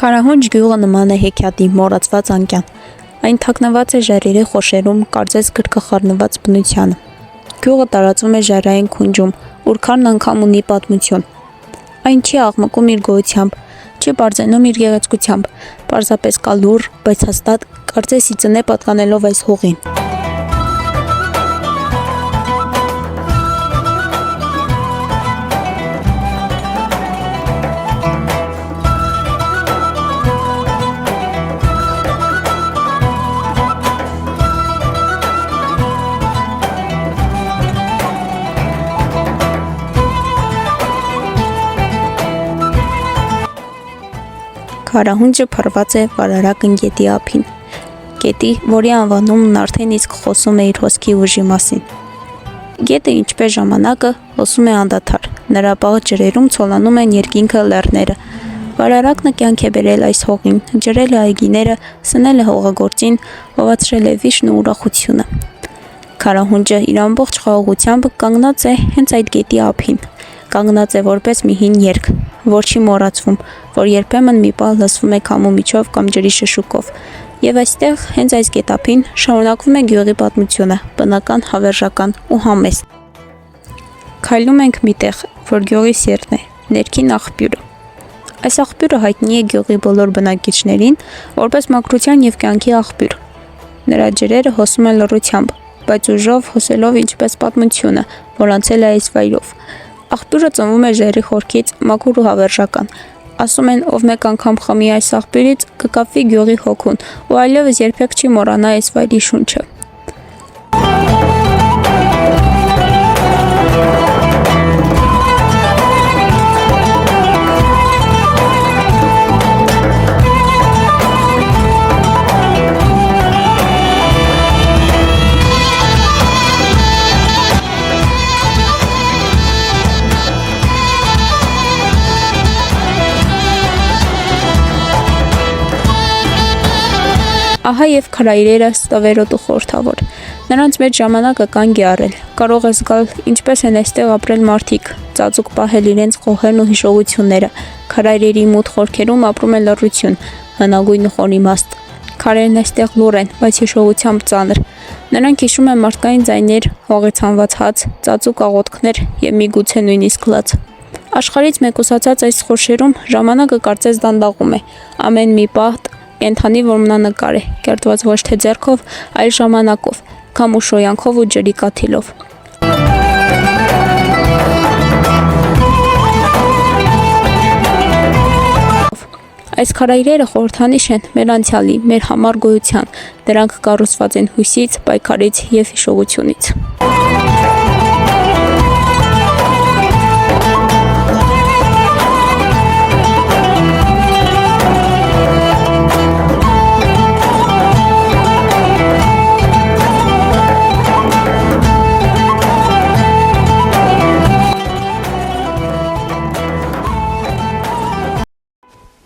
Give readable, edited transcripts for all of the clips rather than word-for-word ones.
Քարահունջ գյուղը նման է հեքիաթի մոռացված անկյան։ Այն թաքնված է ժայռերի խորշերում, կարծես գրկը խառնված բնությանը։ Գյուղը տարածվում է ժայռային քունջում, ուր քարն անգամ ունի պատմություն։ Այն չի աղմկում իր գոյությամբ, չի բարձենում իր գեղեցկությամբ, պարզապես կա լուռ, բայց հաստատ, կարծես ի ծնե պատկանելով այս հողին։ Քարահունջը փռված է վարարական գետի ափին, գետի, որի անվանումն արդեն իսկ խոսում է իր հոսքի ուժի մասին։ Գետը, ինչպես ժամանակը, հոսում է անդադար, նրա պաղ ջրերում ցոլանում են երկինքը լեռները։ Վարարակն կյանք է բերել այս հողին, ջրել է այգիները, սնել է հողագործին, հովացրել է վիշն ու ուրախությունը։ Քարահունջը իր ամբողջ խաղաղությամբ կանգնած է հենց այդ գետի ափին, կանգնած է որպես մի հին երգ, որ չի մոռացվում, որ երբեմն մի պահ լսվում է քամու միջով կամ ջրի շշուկով, եւ այստեղ հենց այս գետափին շարունակվում է գյուղի պատմությունը, բնական, հավերժական ու համեստ։ Քայլում ենք մի տեղ, որ գյուղի սիրտն է, ներքին աղբյուրը։ Այս աղբյուրը հայտնի է գյուղի բոլոր բնակիչներին որպես մաքրության եւ կյանքի աղբյուր։ Նրա ջրերը հոսում են լռությամբ, բայց ուժով հոսելով ինչպես պատմությունը, որ անցել է այս վայրով։ Աղբյուրը ծնվում է ժայռի խորքից, մաքուր ու հավերժական։ Ասում են, ով մեկ անգամ խմի այս աղբյուրից, կկապվի գյուղի հոգուն ու այլևս երբեք չի մոռանա այս վայրի շունչը։ Ահա եւ քարայրերը ստավերոտ ու խորթավոր։ Նրանց մեջ ժամանակը կանգ է առել։ Կարող է զգալ, ինչպես են այստեղ ապրել մարդիկ, ծածուկ պահել իրենց խոհերն ու հիշողությունները։ Քարայրերի մութ խորքերում ապրում է լռություն, հնագույն ու խոր իմաստ։ Քարերն այստեղ լուռ են, բայց հիշողությամբ ծանր։ Նրանք հիշում են մարդկային ձայներ, հողից հանված հաց, ծածուկ աղոթքներ եւ միգուցե նույնիսկ լաց։ Աշխարհից մեկուսացած այս խորշերում ժամանակը կարծես դանդաղում է։ Ամեն մի պահ կենթանի որմնանկար է, կերտված ոչ թե ձեռքով, այլ ժամանակով, քամու շոյանքով ու ջրի կաթիլով։ Այս քարայրերը խորհրդանիշ են մեր անցյալի, մեր համառ գոյության, դրանք կառուցված են հույսից, պայքարից եւ հիշողությունից։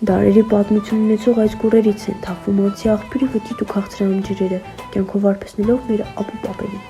Դարերի պատմություն ունեցող այս կուրերից են թափվում անցի աղբյուրի վտիտ ու քաղցրահամ ջրերը, կյանքով արբեցնելով մեր ապուպ ապերին։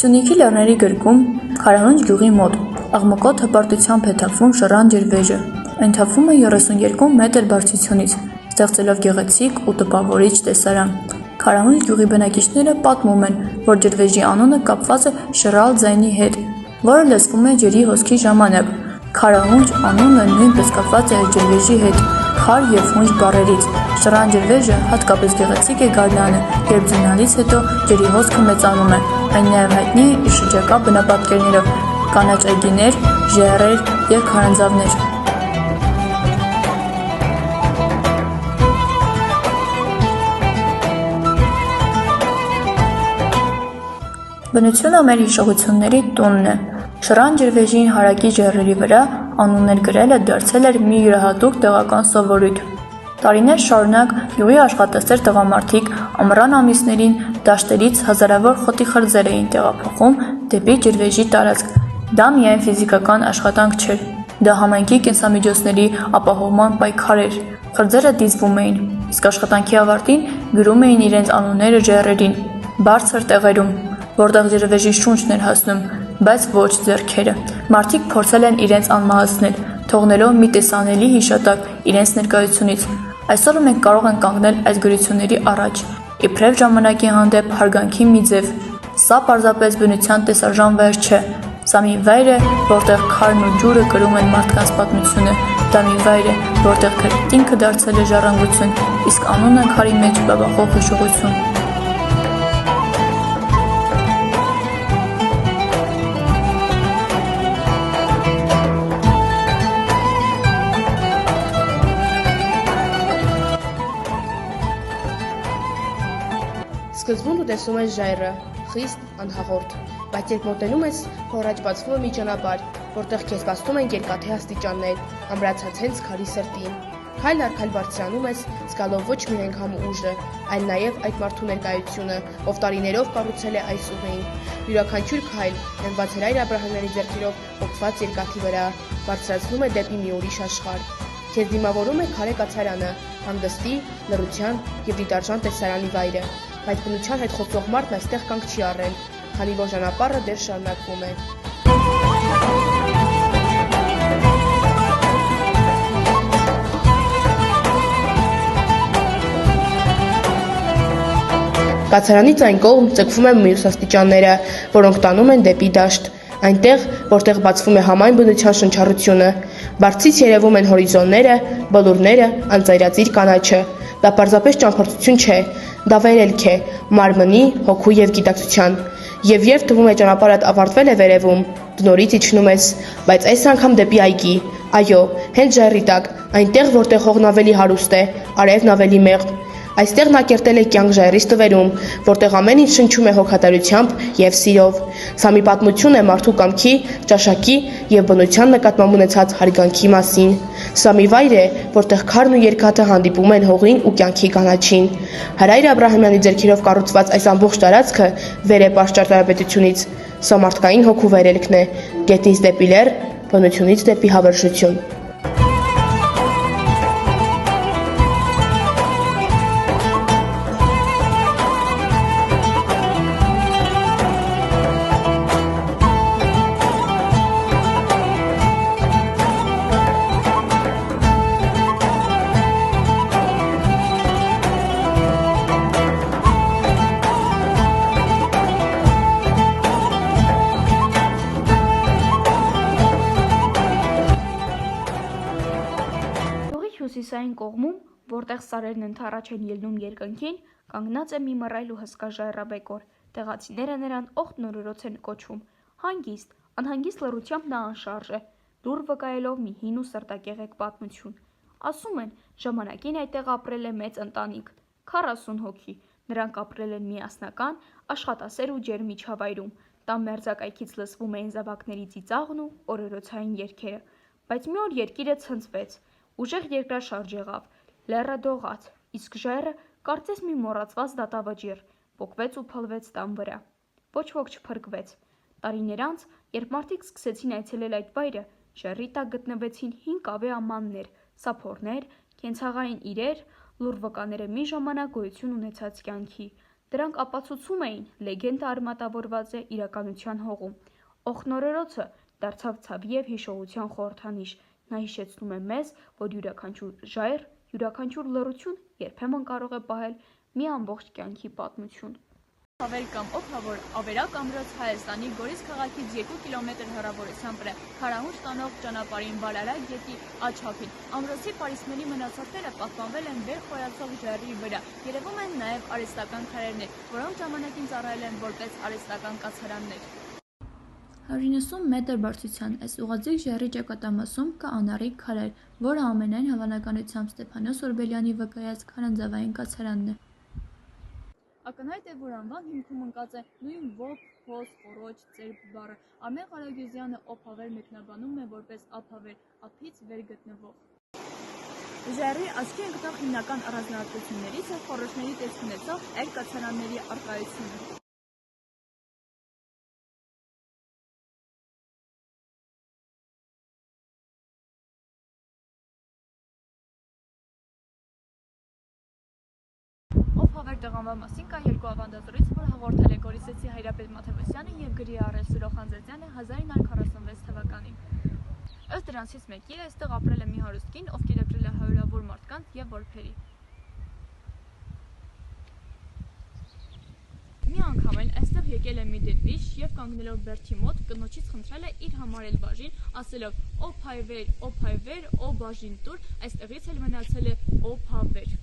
Սյունիքի լեռների գրկում, Քարահունջ գյուղի մոտ, աղմկոտ հպարտությամբ է թափվում Շռան ջրվեժը։ Այն թափվում է 32 մետր բարձրությունից, ստեղծելով գեղեցիկ ու տպավորիչ տեսարան։ Քարահունջ գյուղի բնակիչները պատմում են, որ ջրվեժի անունը կապված է շռալ ձայնի հետ, որը լսվում է ջրի հոսքի ժամանակ։ Քարահունջ անունը նույնպես կապված է ջրվեժի հետ, քար եւ հունջ բառերից։ Շռան ջրվեժը հատկապես գեղեցիկ է գարնանը, երբ ձյունալից հետո ջրի հոսքը մեծանում է։ Այն նաև հայտնի է իր շրջակա բնապատկերներով՝ կանաչ այգիներ, ժայռեր եւ քարանձավներ։ Բնությունը մեր հիշողությունների տունն է։ Շռան ջրվեժի հարակի ժայռերի վրա անուններ գրելը դարձել էր մի յուրահատուկ տեղական սովորույթ։ Տարիներ շարունակ գյուղի աշխատասեր տղամարդիկ ամռան ամիսներին դաշտերից հազարավոր խոտի խրձեր էին տեղափոխում դեպի ջրվեժի տարածք։ Դա միայն ֆիզիկական աշխատանք չէր, դա համայնքի կենսամիջոցների ապահովման պայքար էր, խրձերը դիզվում էին, իսկ աշխատանքի ավարտին գրում էին իրենց անունները ժայռերին, բարձր տեղերում, որտեղ ջրվեժի շունչն էր հասնում, բայց ոչ ձեռքերը։ Մարդիկ փորձել են իրենց անմահացնել, թողնելով մի տեսանելի հիշատակ իրենց ներկայությունից։ Այսօր մենք կարող ենք կանգնել այս գրությունների առաջ, իբրև ժամանակի հանդեպ հարգանքի մի ձև։ Սա պարզապես բնության տեսարժան վայր չէ։ Սա մի վայր է, որտեղ քարն ու ջուրը կրում են մարդկանց պատմությունը։ Դա մի վայր է, որտեղ քրտինքը դարձել է ժառանգություն, իսկ անունը քարի մեջ բաբախող հիշողություն։ Սկզբում դու տեսնում ես ժայռը, խիստ, անհաղորդ, բայց երբ մոտենում ես, քո առաջ բացվում է մի ճանապարհ, որտեղ քեզ սպասում են երկաթե աստիճաններ, ամրացած հենց քարի սրտին։ Քայլ առ քայլ բարձրանում ես, զգալով ոչ միայն քամ ուժը, այլ նաև այդ մարդու ներկայությունը, ով տարիներով կառուցել է այս ուղին։ Յուրաքանչյուր քայլ, ննված Հայր Աբրահամյանի ձեռքերով օգտված երկաթի վրա, բարձրացնում է դեպի մի ուրիշ աշխարհ։ Քեզ դիմավորում է քարե կացարանը, հանգստի, լռության եւ դիտարժան տեսարանի վայրը, բայց բնության հետ խոսող մարդն այստեղ կանգ չի առել, քանի որ ճանապարհը դեռ շարունակվում է։ Կացարանից այն կողմ ձգվում են մյուս աստիճանները, որոնք տանում են դեպի դաշտ, այնտեղ, որտեղ բացվում է համայն բնության շնչառությունը, բարձից երևում են հորիզոնները, բլուրները, անծայրածիր կանաչը։ Դա պարզապես ճամփորդություն չէ, դա վերելք է, մարմնի, հոգու եւ գիտակցության։ Եվ երբ թվում է ճանապարհդ ավարտվել է վերևում, դու նորից իջնում ես, բայց այս անգամ դեպի այգի։ Այո, հենց ժայռի տակ, այնտեղ, որտեղ հողն ավելի հարուստ է, արևն ավելի մեղմ։ Այստեղ նա կերտել է կյանք ժայռի ստվերում, որտեղ ամեն ինչ շնչում է հոգատարությամբ եւ սիրով։ Սա մի պատմություն է մարդու կամքի, ճաշակի եւ բնության նկատմամբ ունեցած հարգանքի մասին։ Սա մի վայր է, որտեղ քարն ու երկաթը հանդիպում են հողին ու կյանքի կանաչին։ Հայր Աբրահամյանի ձեռքերով կառուցված այս ամբողջ տարածքը վեր է պարզ ճարտարապետությունից։ Սա մարդկային հոգու վերելքն է, գետից դեպի լեռ, բնությունից դեպի հավերժություն։ Հյուսիսային կողմում, որտեղ սարերն ընդառաջ են ելնում երկնքին, կանգնած է մի մռայլ ու հսկա ժայռաբեկոր։ Տեղացիները նրան օղտ-նորորոց են կոչում։ Հանգիստ, անհանգիստ լռությամբ նա անշարժ է, դուր վկայելով մի հին ու սրտակեղեկ պատմություն։ Ասում են, ժամանակին այդտեղ ապրել է մեծ ընտանիք, 40 հոգի։ Նրանք ապրել են միասնական, աշխատասեր ու ջերմ միջավայրում։ Տան մերձակայքից լսվում էին զավակների ծիծաղն ու օրորոցային երգերը։ Բայց մի օր երկիրը ցնցվեց։ Ուժեղ երկրաշարժ եղավ, լեռը դողաց, իսկ ժայռը կարծես մի մոռացված դատավճիռ, պոկվեց ու փլվեց տան վրա։ Ոչ ոք չփրկվեց։ Տարիներ անց, երբ մարդիկ սկսեցին այցելել այդ վայրը, ժայռի տակ գտնվեցին հին կավե ամաններ, սափորներ, կենցաղային իրեր, լուռ վկաները մի ժամանակ գոյություն ունեցած կյանքի։ Դրանք ապացուցում էին, լեգենդը արմատավորված է իրականության հողում։ Օղտ-նորորոցը դարձավ ցավի եւ հիշողության խորհրդանիշ։ Նա հիշեցնում է մեզ, որ յուրաքանչյուր ժայռ, յուրաքանչյուր լռություն երբեմն կարող է պահել մի ամբողջ կյանքի պատմություն։ Հավեր կամ օգավոր ավերակ ամրոց Հայաստանի Գորիս քաղաքից 2 կիլոմետր հեռավորությամբ է, քարահունչ տանող ճանապարհին Բարարակ գետի աչափին։ Ամրոցի պարիսպների մնացորդները պահպանվել են վեր խոյացող ժայռի վրա։ Երևում են նաև արհեստական քարերներ, որոնք ժամանակին ծառայել են որպես արհեստական կացարաններ։ 190 մետր բարձրության այս ուղղաձիգ ժայռի ճակատամասում կա անառիկ քարեր, որը ամենայն հավանականությամբ Ստեփանոս Օրբելյանի վկայած քարանձավային կացարանն է։ Ակնհայտ է, որ անվան հիմքում ընկած է նույն ոգ, փոս, խոռոչ, ծերբ բառը։ Արմեն Ղարագյուզյանը օփավեր մեկնաբանում է որպես ափավեր, ափից վեր գտնվող։ Ժայռի աչքի ընկնող հիմնական առանձնահատկություններից է խոռոչների տեսք ունեցող այլ կացարանների առկայությունը։ Այդտեղ անվան մասին կա երկու ավանդազրույց, որ հաղորդել է Գորիսեցի Հայրապետ Մաթևոսյանը եւ գրի առել Սուրո Խանձազյանը 1946 թվականին։ Ըստ դրանցից մեկի այստեղ ապրել է մի հարուստ կին, ով կիրակրել է հարյուրավոր մարդկանց եւ որբերի։ Մի անգամ էլ այստեղ եկել է մի դերվիշ եւ կանգնելով բերդի մոտ կնոջից խնդրել է իր համար էլ բաժին, ասելով՝ «Ո փայվեր, ո բաժին տուր», այստեղից էլ մնացել է «Ո փավեր»։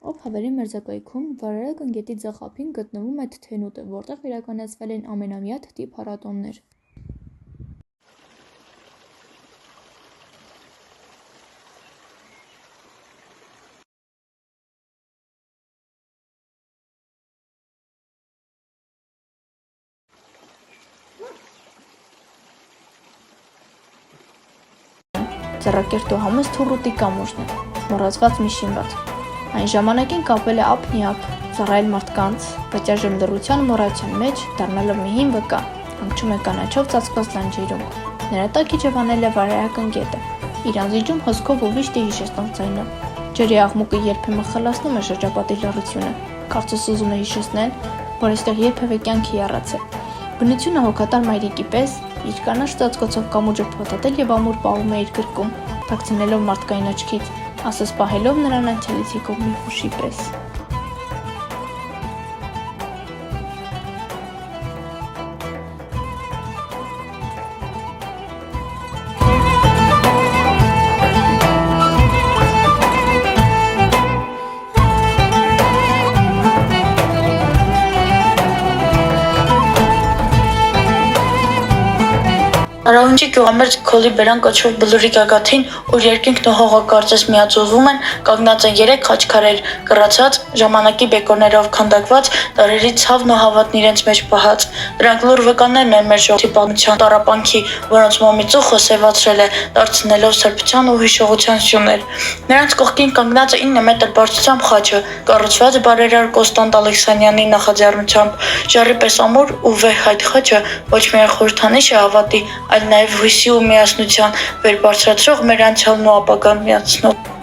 Օփավերի մերձակայքում Վարարական գետի ձախ ափին գտնվում է թթենուտը, որտեղ իրականացվել են ամենամյա թթի փառատոներ։ Ձեռակերտու համեստ թուռուտի կամուրջն է, մոռացված մի շինված։ Այն ժամանակին կապել է ափն ի ափ, ծառայել մարդկանց, բայց այժմ լռության մոռացության մեջ դառնալով մի հին վկա, հանգչում է կանաչով ծածկված լանջերում։ Նրա տակ իջևանել է Վարարական գետը, իր անզիջում հոսքով ու վիշտ է հիշեցնող ձայնով։ Ջրի աղմուկը երբեմն խլացնում է շրջապատի լռությունը, կարծես ուզում է հիշեցնել, որ այստեղ երբևէ կյանքի առած է։ Բնությունը հոգատար մայրիկի պես իր կանաչ ծածկոցով կամուրջը փաթաթել եւ ամուր պահում է իր գրկում, թաքցնելով մարդկային աչքից, ասես պահելով նրան անցյալից եկող մի հուշի պես։ Արահունջի գյուղամերձ քոլի բերան կոչվող բլուրի գագաթին, ուր երկինքն ու հողը կարծես միաձուլվում են, կանգնած են 3 խաչքարեր, կռացած, ժամանակի բեկորներով քանդակված, տարերի ցավն ու հավատն իրենց մեջ պահած։ Դրանք լուռ վկաներն են մեր ժողովրդի պատմության տառապանքի, որոնց մոմիծուխը սևացրել է, դարձնելով սրբության ու հիշողության սյուներ։ Նրանց կողքին կանգնած է 9 մետր բարձրությամբ խաչը, կառուցված բարերար Կոստանտ Ալեքսանյանի նախաձեռնությամբ։ Ժառի պես ամուր ու վեհ այդ խաչը ոչ միայն խորհրդանիշ է հավատի, այլ նաև հույսի ու միասնության, վեր բարձրացրող մեր անցյալն ու ապագան միացնող։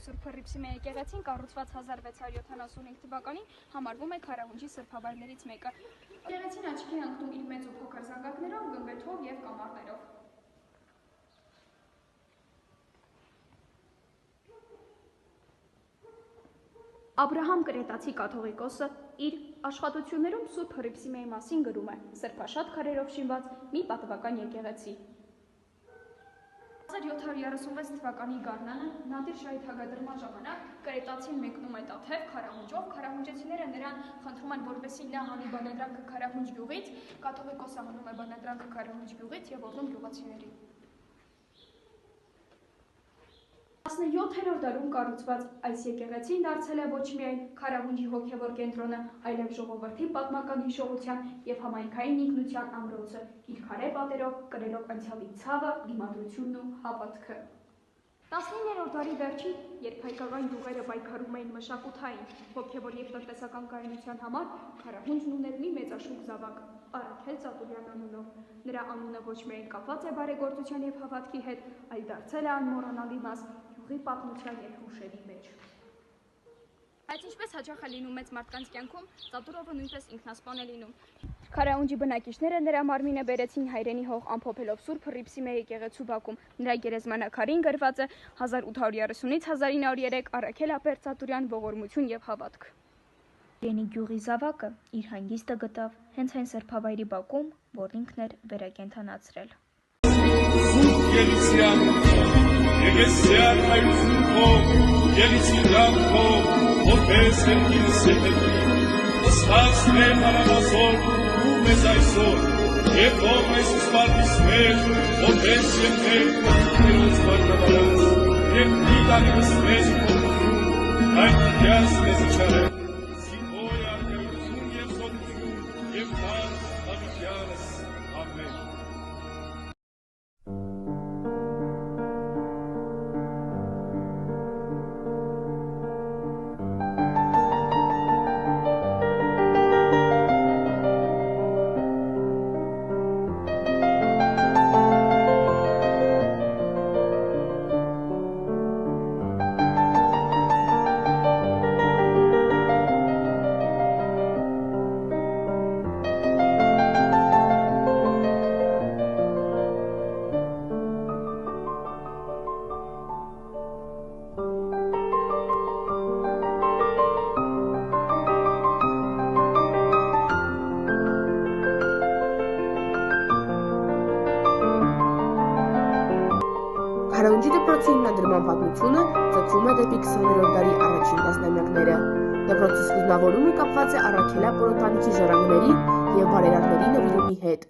Սուրբ Հռիփսիմե եկեղեցին կառուցված 1675 թվականին համարվում է Քարահունջի սրբավայրներից մեկը։ Եկեղեցին աչքի է ընկնում իր մեծ ու փոքր զանգակներով, գմբեթով եւ կամարներով։ Աբրահամ Կրետացի կաթողիկոսը իր աշխատություններում Սուրբ Հռիփսիմեի մասին գրում է. սրբաշատ քարերով շինված մի պատվական եկեղեցի։ 1736 թվականի գարնանը Նադիր շահի թագադրման ժամանակ Կրետացին մեկնում է Տաթև Քարահունջով, քարահունջեցիները նրան խնդրում են, որպեսզի նա հանի բանադրանքը Քարահունջ գյուղից, կաթողիկոսը հանում է բանադրանքը Քարահունջ գյուղից եւ օրհնում գյուղացիներին։ 17-րդ դարում կառուցված այս եկեղեցին դարձել է ոչ միայն Քարահունջի հոգևոր կենտրոնը, այլև ժողովրդի պատմական հիշողության եւ համայնքային ինքնության ամրոցը, իր քարե պատերով կրելով անցյալի ցավը, դիմադրությունն ու հավատքը։ 19-րդ դարի վերջին, երբ հայկական գյուղերը պայքարում էին մշակութային, հոգևոր և տնտեսական կայունության համար, Քարահունջն ուներ մի մեծաշուք զավակ՝ Առաքել Ծատուրյան անունով։ Նրա անունը ոչ միայն կապված է բարեգործության և հավատքի հետ, այլ դարձել է անմոռանալի մաս գյուղի պատմության և հուշերի մեջ։ Բայց ինչպես հաճախ է լինում մեծ մարդկանց կյանքում, Ծատուրովը նույնպես ինքնասպան է լինում։ Քարահունջի բնակիչները նրա մարմինը բերեցին հայրենի հող ամփոփելով Սուրբ Հռիփսիմե եկեղեցու բակում։ Նրա գերեզմանակարին գրված է 1830-ից 1903 Առաքել Աբերդ Ծատուրյան ողորմություն և հավատք։ Իրենի գյուղի զավակը իր հանգիստը գտավ հենց այն սրբավայրի բակում, որ ինքն էր վերակենդանացրել։ Ստացնել հարավազոր ու մեզ այսօր, և ով մեզ սպարտիս մեր, որպես ենթեք ներոց վարդավարած, և դիտանիվս մեզ փոխություն, այդ դիաս մեզ իչարել, սիքոյ արգայություն և զոտություն, և տանց հավիտյանս, ամեն։ Քարահունջի դպրոցի հիմնադրման պատմությունը ծագում է դեպի 20-րդ դարի առաջին տասնամյակները։ Դպրոցի սկզբնավորումը կապված է Առաքել Ապոր ընտանիքի ժառանգների և բարերարների նվիրումի հետ։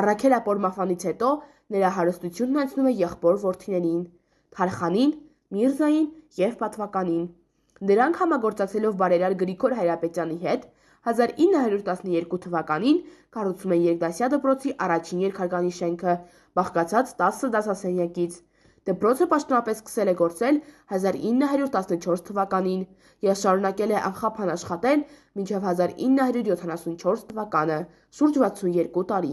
Առաքել Ապոր մահվանից հետո նրա հարստությունն անցնում է եղբոր որդիներին՝ Թարխանին, Միրզային և Պատվականին։ Նրանք համագործակցելով բարերար Գրիգոր Հայրապետյանի հետ 1912 թվականին կառուցում են երկդասյա դպրոցի առաջին երկհարկանի շենքը, բաղկացած 10 դասասենյակից։ Դպրոցը պաշտոնապես սկսել է գործել 1914 թվականին և շարունակել է անխափան աշխատել մինչև 1974 թվականը, շուրջ 62 տարի։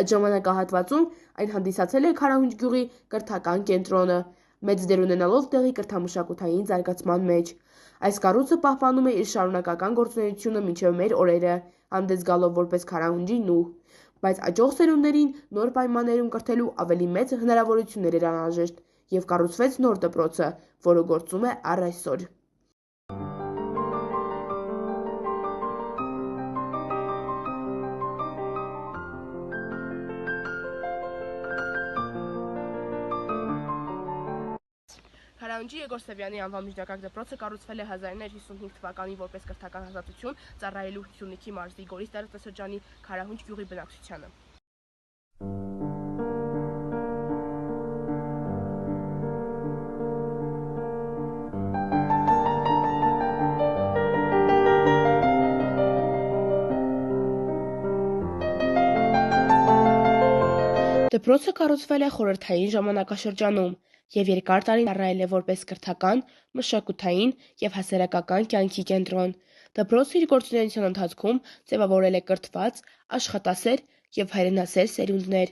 Այդ ժամանակահատվածում այն հանդիսացել է Քարահունջ գյուղի կրթական կենտրոնը, մեծ դեր ունենալով տեղի կրթամշակութային զարգացման մեջ։ Այս կառույցը պահպանում է իր շարունակական գործունեությունը մինչև մեր օրերը, հանդես գալով որպես Քարահունջի նուհ, բայց աճող սերունդներին նոր պայմաններում կրթելու ավելի մեծ հնարավորություններ էր անհրաժեշտ և կառուցվեց նոր դպրոցը, որը գործում է առ այսօր։ Քարահունջի Եգոր Սևյանի անվան միջնակարգ դպրոցը կառուցվել է 1955 թվականին որպես կրթական հաստատություն, ծառայելու Հյունիքի մարզի Գորիս տարածաշրջանի Քարահունջ գյուղի բնակչությանը։ Դպրոցը կառուցվել է խորհրդային ժամանակաշրջանում և երկար տարի ծառայել է որպես կրթական, մշակութային և հասարակական կյանքի կենտրոն։ Դպրոցը իր գործունեության ընթացքում ձևավորել է կրթված, աշխատասեր և հայրենասեր սերունդներ։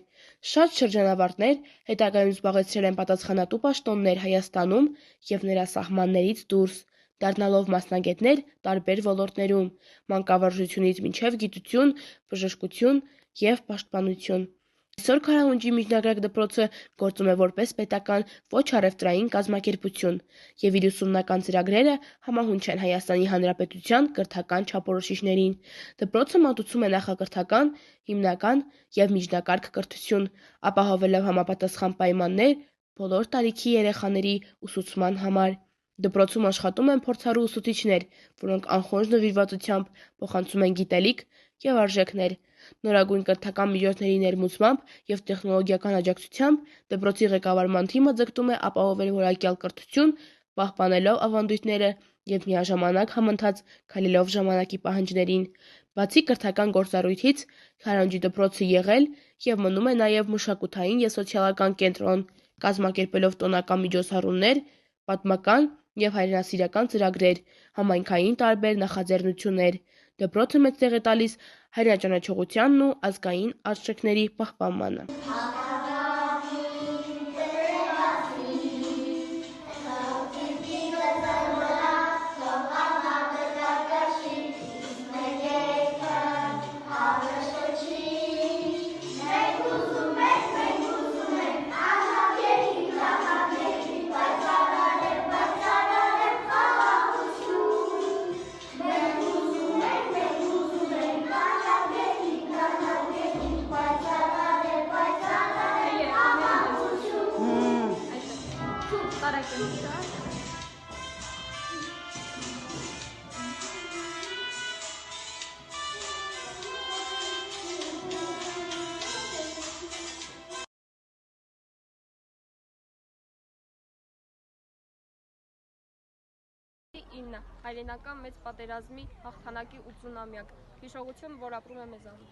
Շատ շրջանավարտներ հետագայում զբաղեցրել են պատասխանատու պաշտոններ Հայաստանում և նրա սահմաններից դուրս, դառնալով մասնագետներ տարբեր ոլորտներում՝ մանկավարժությունից մինչև գիտություն, բժշկություն և պաշտպանություն։ Այսօր Քարահունջի միջնակարգ դպրոցը գործում է որպես պետական ոչ առևտրային կազմակերպություն, և իր ուսումնական ծրագրերը համահունչ են Հայաստանի Հանրապետության կրթական չափորոշիչներին։ Դպրոցը մատուցում է նախակրթական, հիմնական և միջնակարգ կրթություն, ապահովելով համապատասխան պայմաններ բոլոր տարիքի երեխաների ուսուցման համար։ Դպրոցում աշխատում են փորձառու ուսուցիչներ, որոնք անխոնջ նվիրվածությամբ փոխանցում են գիտելիք և արժեքներ։ Նորագույն կրթական միջոցների ներմուծմամբ և տեխնոլոգիական աջակցությամբ դպրոցի ղեկավարման թիմը ձգտում է ապահովել որակյալ կրթություն, պահպանելով ավանդույթները և միաժամանակ համընթաց քայլելով ժամանակի պահանջներին։ Բացի կրթական գործառույթից, Քարահունջի դպրոցը եղել և մնում է նաև մշակութային և սոցիալական կենտրոն, կազմակերպելով տոնական միջոցառումներ, պատմական և հայրենասիրական ծրագրեր, համայնքային տարբեր նախաձեռնություններ։ Դպրոցը մեծ տեղ է տալիս հայրենաճանաչողությանն ու ազգային արժեքների պահպանմանը։ Հայրենական մեծ պատերազմի հաղթանակի 80-ամյակ, հիշողություն, որ ապրում է մեզանում։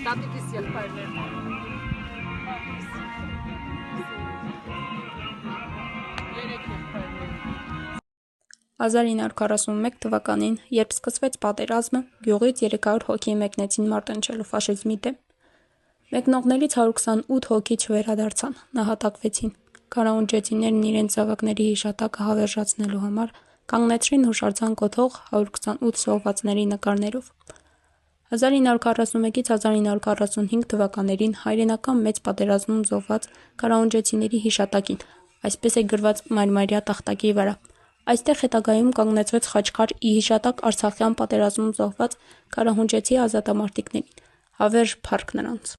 Տատիկիս եղբայրներ։ 1941 թվականին, երբ սկսվեց պատերազմը, գյուղից 300 հոգի մեկնեցին մարտնչելու ֆաշիզմի դեմ։ Մեկնողներից 128 հոգի չվերադարձան, նահատակվեցին։ Քարաունջեցիներն իրենց զավակների հիշատակը հավերժացնելու համար կանգնեցրին հուշարձան կոթող 128 զոհվածների նկարներով։ 1941-ից 1945 թվականներին հայրենական մեծ պատերազմում զոհված քարաունջեցիների հիշատակին, այսպես է գրված Մարմարյա տախտակի վրա։ Այստեղ հետագայում կանգնեցվեց խաչքար ի հիշատակ Արցախյան պատերազմում զոհված քարահունջեցի ազատամարտիկներին, հավերժ փառք նրանց։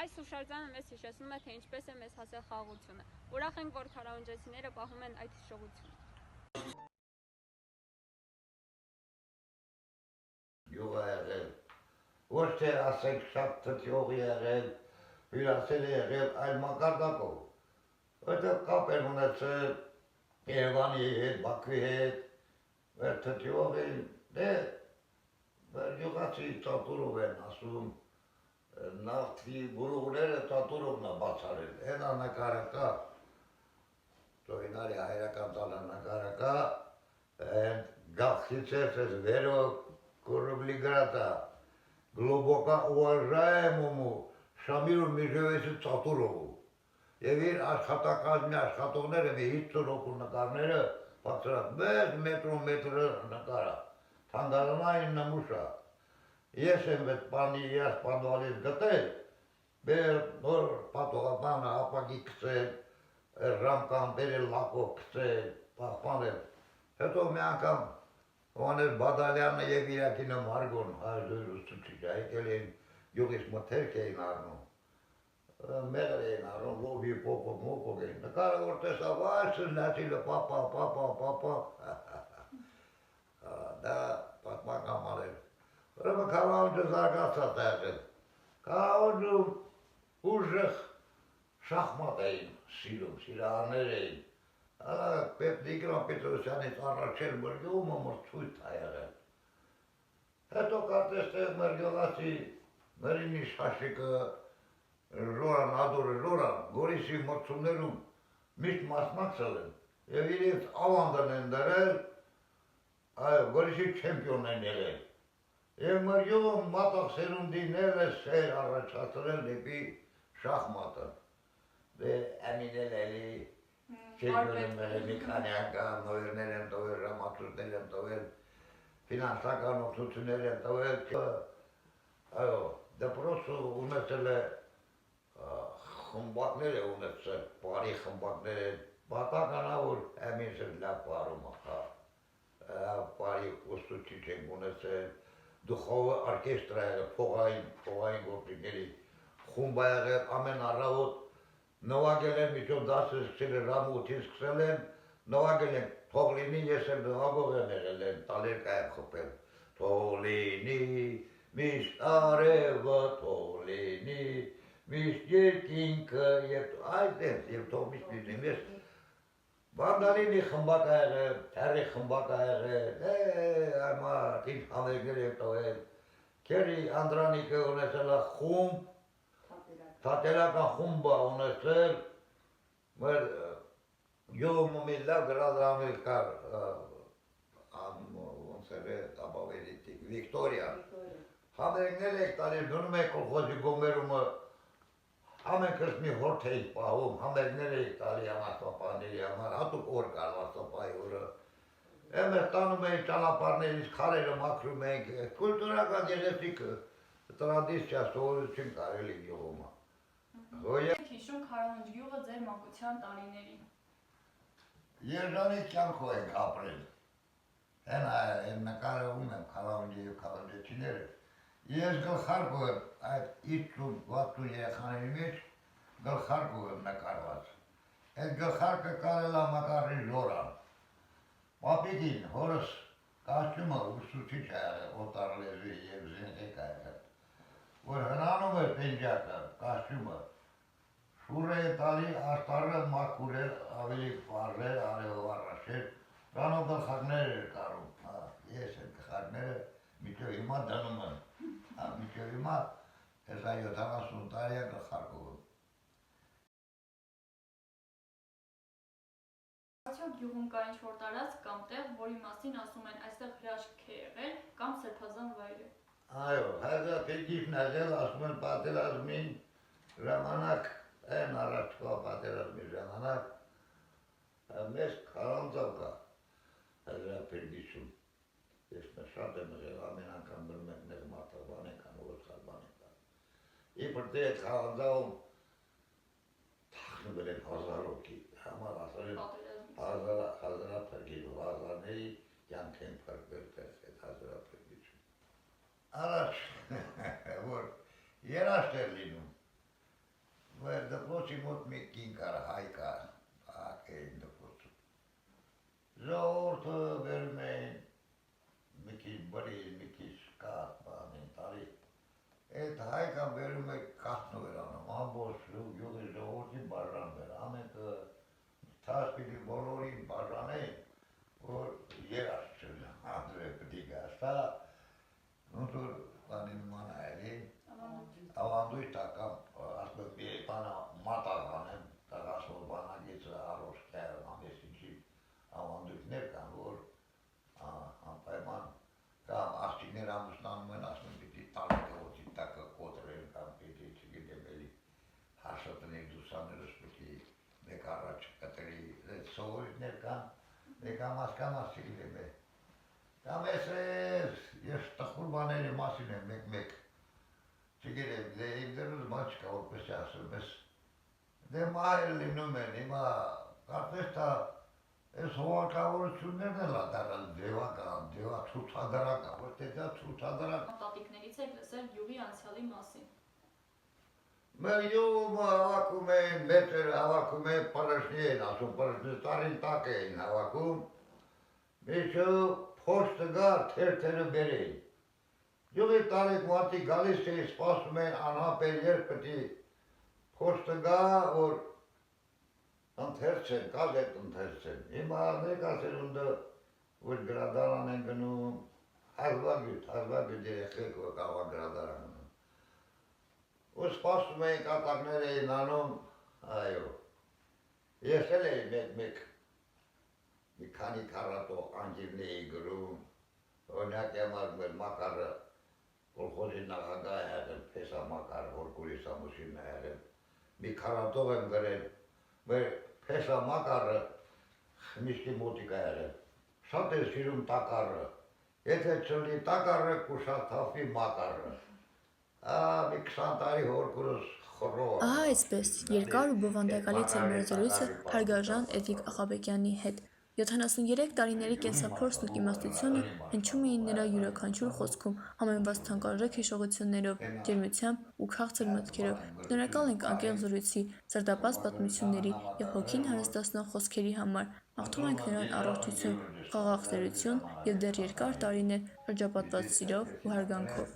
Այս հուշարձանը մեզ հիշեցնում է, թե ինչպես է մեզ հասել խաղաղությունը։ Ուրախ ենք, որ քարաունջեցիները պահում են այդ հիշողությունը։ Յուղ է եղել, ոչ թե ասենք շատ թթյող է եղել, հյուրասեր է եղել, այլ մակարդակով, որտեղ կապ են ունեցել Երևանի հետ, Բաքվի հետ, որ թթյող են, դե յուղացի ծատուրով են ասում, նավթի բուրուղները տատուրովն է բացարել, հենա նկարը կա, Տովինարի հայրական տալը նկարը կա, գաղթից ես վերով, կորուբլի գրատա, գլոբոկա ուվաժայեմումու, շամիրու միջովեսի ծատուրովու, և իր աշխատակազմի աշխատողները մի 50 հոգու նկարները բացրած, մեծ մետրը նկարա, թանգարանային նմուշա, ես եմ այդ պանի ես պանդվալից գտել, բեր նոր պատողաբանը ապագի կծել, ռամկան բերել լակով կծել, պահպանել, հետո մի անգամ Հովանես Բադալյանը և իրակինը Մարգոն հայրդույր ուսուցիչ եկել էին յուղից մթերք էին առնում, մեղր էին առնում, լոբի պոպոկ մոպոկ էին, նկարը որ տեսավ այսը լացիլը պապա, դա պատմական մաներ, Ուրեմն քարաունջը զարգացած է եղել, քարաունջում ուժեղ շախմատ էին, սիրում, սիրահարներ էին։ Հələ Տիկրան Պետրոսյանից առաջ էր մրգյումը մրցույթ ա եղել։ Հետո կարծես տեղ մեր գյուղացի Մերինի Շաշիկը, Ժորան, Ադորը Ժորան, Գորիսի մրցումներում միշտ մասնակցել են և իրենց ավանդն են դրել, Գորիսի չեմպիոն են եղել։ Եվ մեր գյուղը մատաղ սերունդիներ է սեր առաջացրել դեպի շախմատը։ Դե əminəl էլի չեմպիոն եմ մի քանի անգամ նոյերներ են տվել, ժամացույցներ են տվել, ֆինանսական օգնություններ են տվել։ Այո, դպրոցը ունեցել է խմբակներ է ունեցել, բարի խմբակներ են, բատականավոր əminս են լավ բարում բարի ուսուցիչ ենք ունեցել, դուխովը արկեստր ա եղել, փողային գործիքների խումբ ա եղել, ամեն առավոտ նվագել են, միջով դասը սկսել են, ժամը 8-ին սկսել են, նվագել են, թող լինի, ես էլ նվագող եմ եղել են, տալերկա եմ խփել, թող լինի, միշտ արևը, թող լինի, միշտ երկինքը, և թող միշտ լինի, ես Վանդալինի խմբակ ա եղել, թերի խմբակ ա եղել, այմար, ինչ համերգներ եմ տվել, Քերի Անդրանիկը ունեցել է խումբ, թատերական խումբ ա ունեցել, մեր գյուղում մի լավ գրադարան կար, ոնց էր ապավերիտիկ, Վիկտորիա, համերգներ եք տալիս, գնում եք կոլխոզի գոմերումը, ամենքս մի հորդ էիք պահում, համերգներ էիք տալի ամաստապանների համար, հատուկ օր կար ամաստապայի օրը։ Εμείς տանում էինք ճանապարհներից քարերը մաքրում էինք, կուլտուրական գեղեցիկը, տրադիցիա, սովորություն կար էլի գյուղում։ Եք հիշում Քարահունջ գյուղը ձեր մանկության տարիներին։ Երջանիկ կյանքով ենք ապրել։ Հեն նկարում եմ Քարահունջի և քարահունջեցիները։ Ես գլխարկով եմ այդ 50-60 երեխաների մեջ գլխարկով եմ նկարված։ Այդ գլխարկը կարել է Մակարի Ժորան։ Պապիկին, հորս կասյումը ուսուցիչ ա եղել, օտարլեզի և զենտեք ա եղել, որ հնանում էր պենջակը, կասյումը, շուր է տալի աշտարը մաքուր էր, ավելի պարզ էր, արևով առաջ էր, դրանով գլխարկներ էր կարում, ես այդ գլխարկները մինչև հիմա դնում եմ, մինչև հիմա ես 70 տարի է գլխարկով եմ։ Արդյոք գյուղում կա ինչ-որ տարածք կամ տեղ, որի մասին ասում են այստեղ հրաշք է եղել կամ սրբազան վայր է։ Այո, հայրապետիքն եղել, ասում են պատերազմին ժամանակ, այն առաջվա պատերազմի ժամանակ, մեզ քարանձավ կա հայրապետիքում։ Ես շատ եմ եղել, ամեն անգամ գնում ենք նեղ մարտավան ենք անում, որ խալբան ենք անում։ Իբր դե քարանձավում թախնվել են հազարոքի, համար ասել են հազարափրկիչ հազարների կյանք են փրկվել այդ հազարափրկիչում։ Առաջ, որ երաշտ էր լինում, որ դպրոցի մոտ մի կին կար, հայ կար, ակ էին դպրոցում։ Ժողովուրդը վերում էին, մի քիչ բրիզ, մի քիչ կաթ, բանին տարի։ Այդ հայկան վերում է կաթն էր անում, ամբողջ գյուղի ժողովրդին բաժանվել, ամենքը թաս պիտի բոլորին բաժանեն, որ երաշտ չել, անդրե պիտի գաստա, նույնտուր բանի ման այելի, ավանդույթ տակամ, ասպետ երեքանը մատաղ անեմ, տղասոր բանագիցը առոշ կայրն ամեսիչի ավանդույթներ կան, որ անպայման կամ աղջիկներ ամուսնանում են, ասում պիտի տալեկը ոտի տակը կոտրել կամ պիտի չգիտեմ էլի հաշտներ դուսաներս պիտի մեկ առաջ կտրի, այդ սովորույթներ կան, կամ ասկամաս չգիտեմ է։ Կամ ես տխուր բաների մասին եմ մեկ, չգիտեմ, դե իմ դերուզ բան չկա, որպես ասում ես, դե մահեր լինում են, հիմա կարծես թա Ես հովակավորություններն էլ ադարան ձևական, ցուցադրական, ոչ թե դա ցուցադրական։ Տատիկներից եք լսել գյուղի անցյալի մասին։ Մեր գյուղում հավաքում էին, մեծերը հավաքում էին, պրշնի էին ասում, պրշնի տարին տակ էին հավաքում, միջով փոշտը գար, թերթերը բերեին։ Գյուղի տարիք մարդիկ գալիս էին, սպասում էին անհապեր երբ պիտի փոշտը գա, որ ընթերցեն, գազետ ընթերցեն։ Հիմա ներկայացրունդը որ գրադարան են գնում, հազվագյուտ երեխեք որ կաղա գրադարան գնում։ Ու սպասում էին կատակներ էին անում, այո, ես էլ էի մեկ մի քանի քառատող անգիրն էի գրում, օրինակ համար մեր Մակարը կոլխոզի նախագահ է եղել, Փեսա Մակար, Հորկուլի Սամուսինն է եղել, մի քառատող եմ գրել, մեր Փեսա Մակարը խմիչքի մոտիկ է եղել, շատ է սիրում տակարը, եթե չլի տակարը կուշաթափի Մակարը, մի 20 տարի Հորկուլս խռով։ Ահա այսպես, երկար ու բովանդակալից էր մեր զրույցը հարգարժան Էդիկ Աղաբեկյանի հետ։ 73 տարիների կենսափորձն ու իմաստությունը հնչում էին նրա յուրաքանչյուր խոսքում, համեմված թանկարժեք հիշողություններով, ջերմությամբ ու քաղցր մտքերով։ Շնորհակալ ենք անկեղծ զրույցի, սրտապած պատմությունների և հոգին հարստացնող խոսքերի համար։ Մաղթում ենք նրան առողջություն, խաղաղ ծերություն և դեռ երկար տարիներ շրջապատված սիրով ու հարգանքով։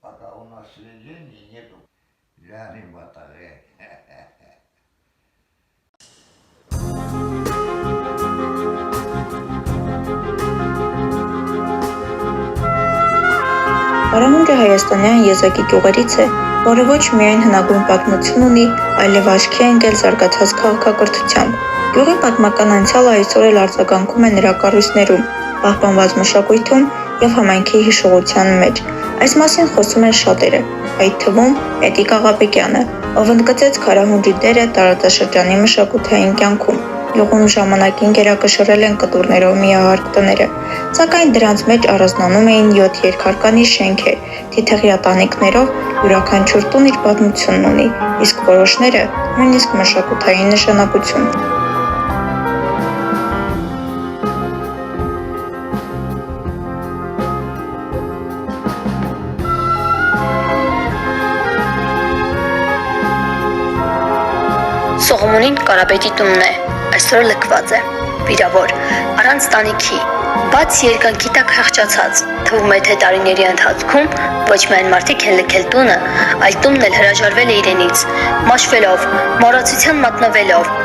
Пока у нас сведений нету, глянем в атаре. Արամունկը հայաստանյան եզակի գյուղերից է, որը ոչ միայն հնագույն պատմություն ունի, այլև աչքի է ընկել զարգացած քաղաքակրթությամբ։ Գյուղի պատմական անցյալը այսօր էլ արձագանքում է նրա կառույցներում, պահպանված մշակույթում և համայնքի հիշողության մեջ։ Այս մասին խոսում են շատերը, այդ թվում Էդիկ Աղաբեկյանը, ով ընդգծեց քարահունջի դերը տարածաշրջանի մշակութային կյանքում։ Գյուղում ժամանակին գերակշռել են կտուրներով միահարկ տները, սակայն դրանց մեջ առանձնանում էին 7 երկհարկանի շենքեր, թիթեղյա տանիքներով, յուրաքանչյուր տուն իր պատմությունն ունի, իսկ որոշները նույնիսկ մշակութային նշանակություն։ Սողոմոնին Կարապետի տունն է, այսօր լքված է, վիրավոր, առանց տանիքի, բաց երկնքի տակ խեղճացած, թվում է թե տարիների ընթացքում ոչ միայն մարդիկ են լքել տունը, այլ տունն էլ հրաժարվել է իրենից, մաշվելով, մոռացության մատնվելով։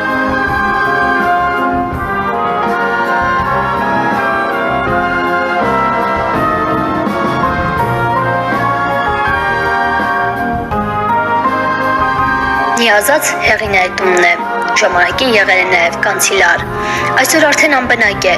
Նիազած հեղին այդ տունն է, ժամանակին եղել է նաև կանցիլար, այսօր արդեն անբնակ է։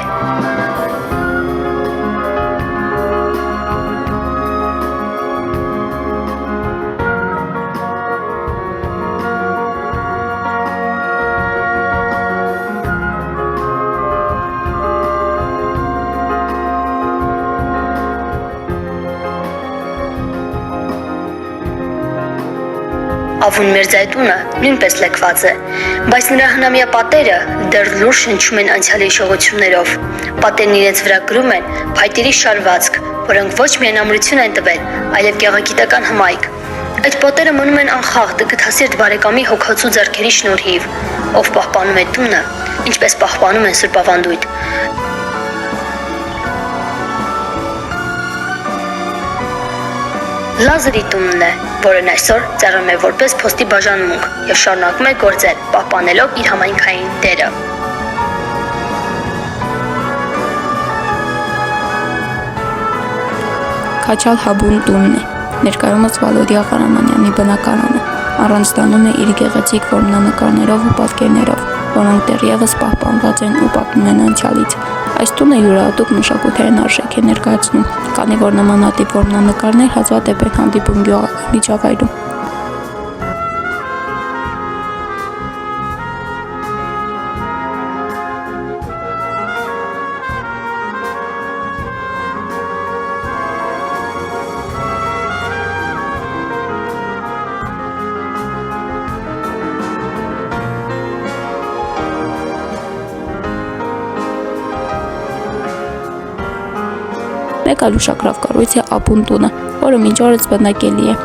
Ավուն Մերձայտունը նույնպես լքված է, բայց նրա հնամյա պատերը դեռ լուրջ հնչում են անցյալի հիշողություններով։ Պատերն իրենց վրա կրում են փայտերի շարվածք, որոնք ոչ միայն ամրություն են տվել, այլև գեղագիտական հմայք։ Այդ պատերը մնում են անխախտ գթասիրտ բարեկամի հոգացու ձեռքերի շնորհիվ, ով պահպանում է տունը, ինչպես պահպանում են Սուրբ Ավանդույթ։ Լազարի տունն է, որն այսօր ծառայում է որպես փոստի բաժանմունք և շարունակում է գործել, պահպանելով իր համայնքային դերը։ Քաչալ Հաբուն տունն է, ներկայումս Վալոդիա Ղարամանյանի բնակարանը, առանձնանում է իր գեղեցիկ որմնանկարներով ու պատկերներով, որոնք դեռևս պահպանված են ու պատմում են անցյալից։ Այս տունը յուրահատուկ մշակութային արժեք է ներկայացնում, քանի որ նմանատիպ որմնանկարներ հազվադեպ են հանդիպում գյուղական միջավայրում։ Մեկ այլ ուշագրավ կառույց է Աբուն տունը, որը մինչ օրս բնակելի է։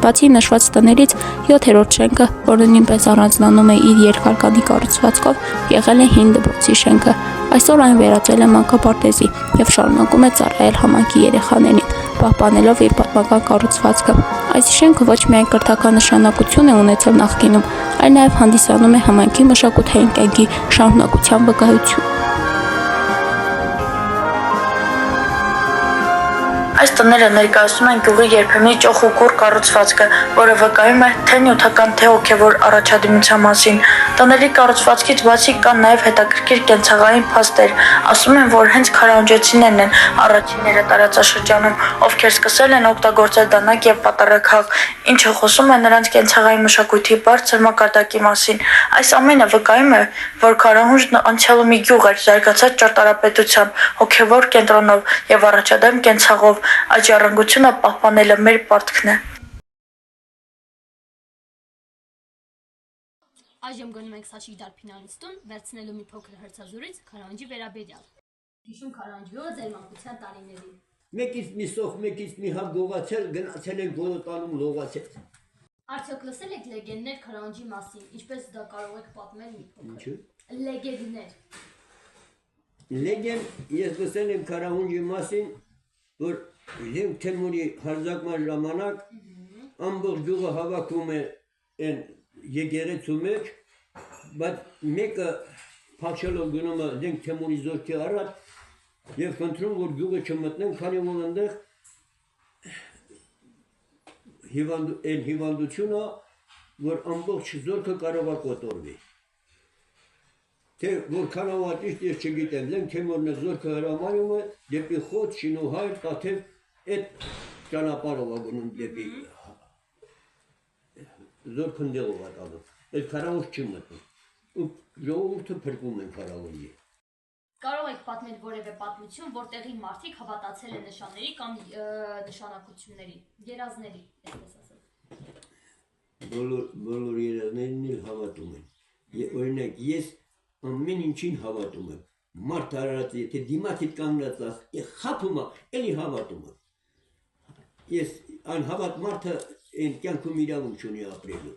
Բացի նշված տներից 7-րդ շենքը, որը նույնպես առանձնանում է իր երկհարկանի կառուցվածքով, եղել է հին դպրոցի շենքը։ Այսօր այն վերածվել է մանկապարտեզի եւ շարունակում է ծառայել համայնքի երեխաներին, պահպանելով իր պատմական կառուցվածքը։ Այս շենքը ոչ միայն կրթական նշանակություն է ունեցել նախկինում, այլ նաեւ հանդիսանում է համայնքի մշակութային կյանքի շարունակության վկայություն։ Այս տները ներկայացնում են գյուղի երբեմնի ճոխուկուր կառուցվածքը, որը վկայում է թե նյութական, թե հոգևոր առաջադիմության մասին։ Տների կառուցվածքից բացի կան նաև հետաքրքիր կենցաղային փաստեր։ Ասում են, որ հենց քարահունջեցիներն են առաջինները տարածաշրջանում, ովքեր սկսել են օգտագործել դանակ եւ պատառաքաղ, ինչը խոսում է նրանց կենցաղային մշակույթի բարձր մակարդակի մասին։ Այս ամենը վկայում է, որ Քարահունջն անցյալում մի գյուղ էր, զարգացած ճարտարապետությամբ, հոգևոր կենտրոնով եւ առաջադեմ կենցաղով։ Այդ ժառանգությունը պահպանելը մեր պարտքն է։ Այժմ գնում ենք Սաշիկ Դարփինյանից տուն, վերցնելու մի փոքր հրցազրույց Քարահանջի վերաբերյալ։ Հիշում Քարահանջ գյուղը ձեր մանկության տարիներին։ Մեկից մի սոխ, մեկից մի հավ գողացել, գնացել ենք Բոլոտանում լողացել։ Արդյոք լսել եք լեգենդներ Քարահանջի մասին, ինչպես դա կարող եք պատմել մի փոքր։ Ինչու՞։ Լեգենդներ։ Լեգենդ ես լսել եմ Քարահանջի մասին, որ Լև Թեմուրի հարձակման ժամանակ ամբողջ գյուղը հավաքում է այն եկեղեցու մեջ, բայց մեկը փախչելով գնում է Լև Թեմուրի զորքի առաջ եւ խնդրում, որ գյուղը չմտնեն, քանի որ այնտեղ հիվանդությունը, որ ամբողջ զորքը կարող է կոտորվի։ Թե որքան ավարտիշտ ես չգիտեմ, Լև Թեմուրն զորքը հրամայում է դեպի Խոտ, Շինուհայր, Տաթև այդ ճանապարհով գնում դեպի զորքն դեղով է տանում, այդ Քարահունջ չի մտնում, ու ժողովուրդը փրկում են Քարահունջի։ Կարող եք պատմել որևէ պատմություն, որտեղի մարդիկ հավատացել են նշանների կամ նշանակությունների, երազների, այսպես ասած։ Բոլոր երազներն էլ հավատում են։ Օրինակ, ես ամեն ինչին հավատում եմ։ Մարդ արարած, եթե դիմացիդ կանգնած խափում է, էլի հավատում է։ Ես այն հավատ մարդը այն կյանքում իրավունք չունի ապրելու։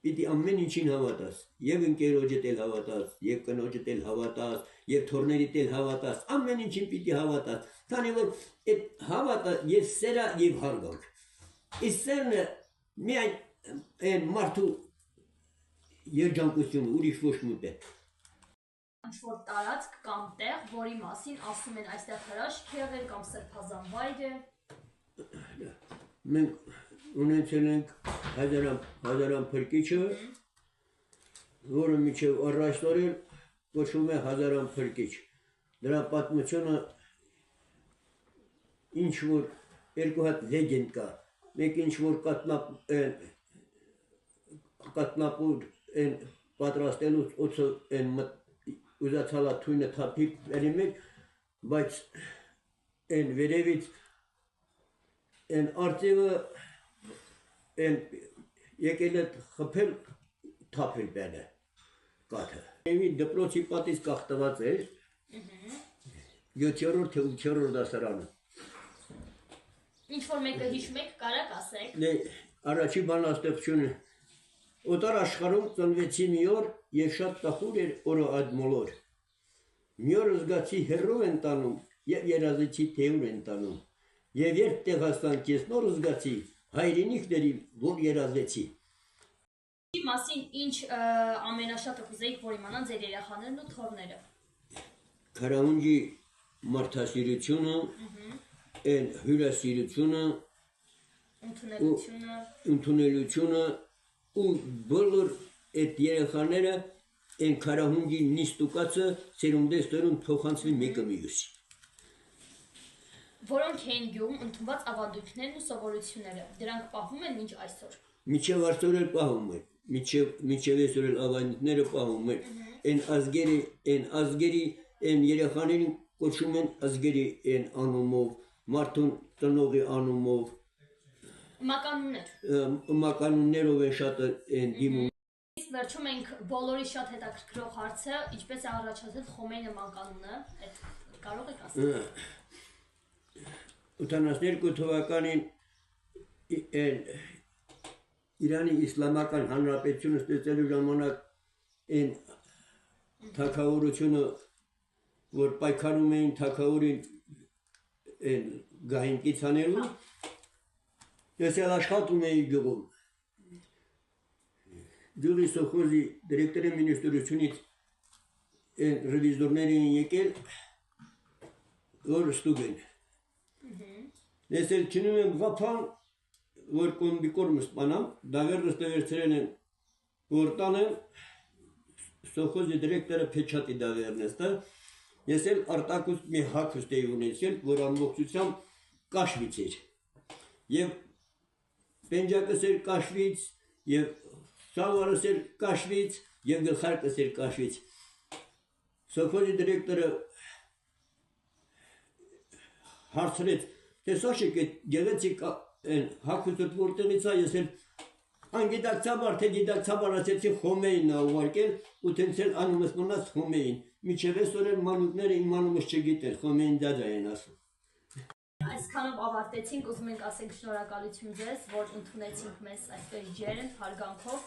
Պիտի ամեն ինչին հավատաս, եւ ընկերոջդ էլ հավատաս, եւ կնոջդ էլ հավատաս, եւ թորներիդ էլ հավատաս, ամեն ինչին պիտի հավատաս, քանի որ այդ հավատը ես սերա եւ հարգանք։ Իսկ սերն միայն այն մարդու երջանկությունը, ուրիշ ոչ մի բան։ Ինչ-որ տարածք կամ տեղ, որի մասին ասում են այստեղ հրաշք եղել կամ սրբազան վայր է։ Մենք ունեցել ենք Հազարան Փրկիչը, որը մինչև առաջնորեն կոչվում է Հազարան Փրկիչ։ Դրա պատմությունը ինչ որ երկու հատ լեգենդ կա, մեկ ինչ որ կատնապուր պատրաստելուց օծը ուզացալա թույնը թափի վերի մեջ, բայց այն վերևից այն արտիվը եկել է խփել թափել բանը կաթը։ Եվի դպրոցի պատից կախտված էր 7-րդ թե 8-րդ դասարանը։ Ինչ որ մեկը հիշում եք, կարաք ասեք։ Առաջի բանաստեղծությունը օտար աշխարհում ծնվեցի մի օր եւ շատ տխուր էր օրը այդ մոլոր։ Մի օր զգացի հեռու են տանում եւ երազեցի թեուր են տանում։ Եվ երբ տեղ հասանք ես նոր զգացի հայրենիքների, որ երազեցի։ Մասին ինչ ամենաշատը կուզեիք, որ իմանան ձեր երեխաներն ու թորները։ Քարահունջի մարդասիրությունը, այն հյուրասիրությունը, ընդունելությունը ու բոլոր այդ երեխաները այն Քարահունջի նիստուկացը սերունդեստրուն փոխանցվի մեկը մյուսի։ Որոնք էին գյուղում ընդունված ավանդույթներն ու սովորությունները, դրանք պահվում են մինչ այսօր։ Մինչև այսօր էլ պահվում են, մինչև այսօր էլ ավանդույթները պահվում են, այն ազգերի, այն երեխաներին կոչում են ազգերի այն անունով, մարդուն տնողի անունով, մականուններով են շատ են դիմում։ Իսկ վերջում ենք բոլորի շատ հետաքրքրող հարցը, ինչպես է առաջացել Խոմեյնի մականունը, կարող եք ասել։ 82 թվականին Իրանի իսլամական հանրապետությունը ստեղծելու ժամանակ այն թագավորությունը, որ պայքարում էին թագավորին գահին կիցանելու, ես էլ աշխատում էի գյուղում։ Գյուղի սովխոզի դիրեկտորի մինիստրությունից ռևիզորներ էին եկել, որ ստուգեն։ Ես էլ քնում եմ ղափան, որ կոմբիկոր մսպանամ, դավերս տվերցրել են, որ տանեմ, սովխոզի դիրեկտորը փեչատի դավերն էստը, ես էլ արտակուստ մի հագուստ էի ունեցել, որ ամբողջությամբ կաշվից էր։ Եվ պենջակս էր կաշվից, և շալվարս էր կաշվից, և գլխարկս էր կաշվից։ Սովխոզի դիրեկտորը հարցրեց, թե Սաշիկ այդ գեղեցիկ հագուստդ որտեղից է, ես էլ անգիտակցաբար, թե գիտակցաբար ասեցի Խոմեյնն է ուղարկել, ու թենց էլ անումս մնաց Խոմեյն։ Մինչև այսօր էլ մանուկները իմ անումս չգիտեն, Խոմեյն դադա են ասում։ Այսքանով ավարտեցինք, ուզում ենք ասենք շնորհակալություն ձեզ, որ ընդունեցինք մեզ այստեղ ջերմ հարգանքով։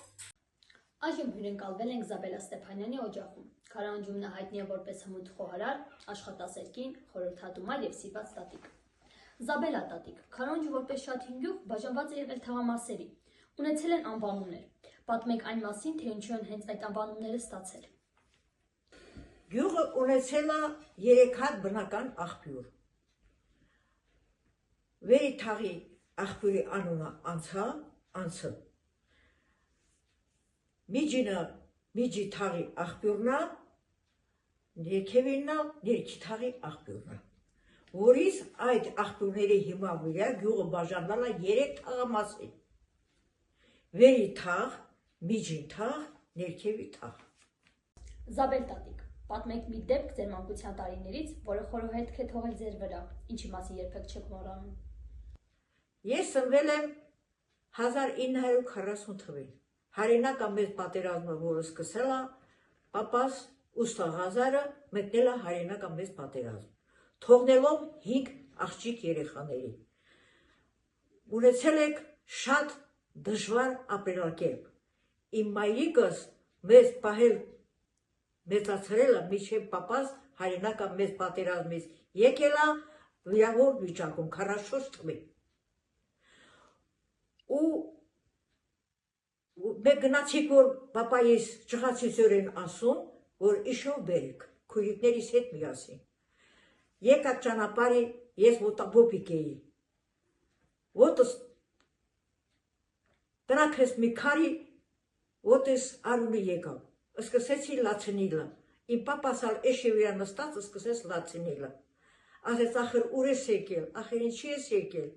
Այժմ հյուրընկալվել ենք Զաբելա Ստեփանյանի օջախում։ Քարանջումն հայտնի է որպես հմուտ խոհարար, աշխատասեր կին, խորհրդատու մայր և սիրված տատիկ։ Զաբելա տատիկ, Քարանջը որպես շատ հին գյուղ բաժանված է եղել թաղամասերի, ունեցել են անվանումներ։ Պատմեք այն մասին, թե ինչու են հենց այդ անվանումները ստացել։ Գյուղը ունեցել է 3 հատ բնական աղբյուր։ Վերի թաղի աղբյուրի անունը անցը։ Միջինը միջի թաղի աղբյուրն է, ներքևինն է, ներքի թաղի աղբյուրն է։ Որից այդ աղբյուրների հիման վրա գյուղը բաժանվել է 3 թաղամասի։ Վերի թաղ, միջին թաղ, ներքևի թաղ։ Զաբել տատիկ, պատմեք մի դեպք ձեր մանկության տարիներից, որը խորհուրդ է թողել ձեր վրա, ինչի մասին երբեք չեք մոռանում։ Ես ծնվել եմ 1940 թվականին։ Հայրենական մեծ պատերազմը, որը սկսել է, պապաս Ուստա Ղազարը մեկնել է հայրենական մեծ պատերազմ, թողնելով 5 աղջիկ երեխաների։ Ունեցել եք շատ դժվար ապրելակերպ։ Իմ մայրիկս մեզ պահել մեծացրել է, մինչև պապաս հայրենական մեծ պատերազմից եկել է վիրավոր վիճակում 44 թվականին։ Մենք գնացիք, որ պապայիս ճղացիցոր են ասում, որ իշով բերեք, քույրիկներիս հետ միասին։ Եկած ճանապարհի ես ոտաբոբիկ էի։ Ոտս տրաքես մի քարի, ոտս արունը եկավ, սկսեցի լացնիլը։ Իմ պապասալ էշի վրա նստած սկսեց լացնիլը։ Ասեց, ախր ուր ես եկել, ախր ինչի ես եկել։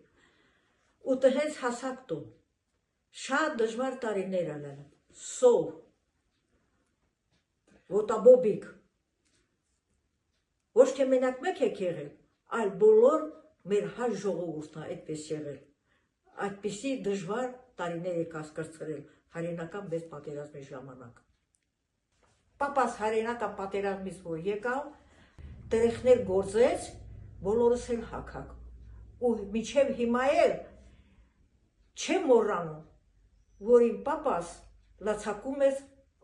Ու տհենց հասակ տուն։ Շատ դժվար տարիներ ալել, սով, ոտաբոբիկ, ոչ թե մենակ մեկ եք եղել, այլ բոլոր մեր հայ ժողովուրդն է այդպես եղել, այդպիսի դժվար տարիներ եք հասկացրել հայրենական մեծ պատերազմի ժամանակ։ Պապաս հայրենական պատերազմից որ եկավ, տերեխներ գործեց, բոլորս էլ հագակ, ու մինչև հիմա էլ չեմ մոռանում, որ իմ պապաս լացակում ես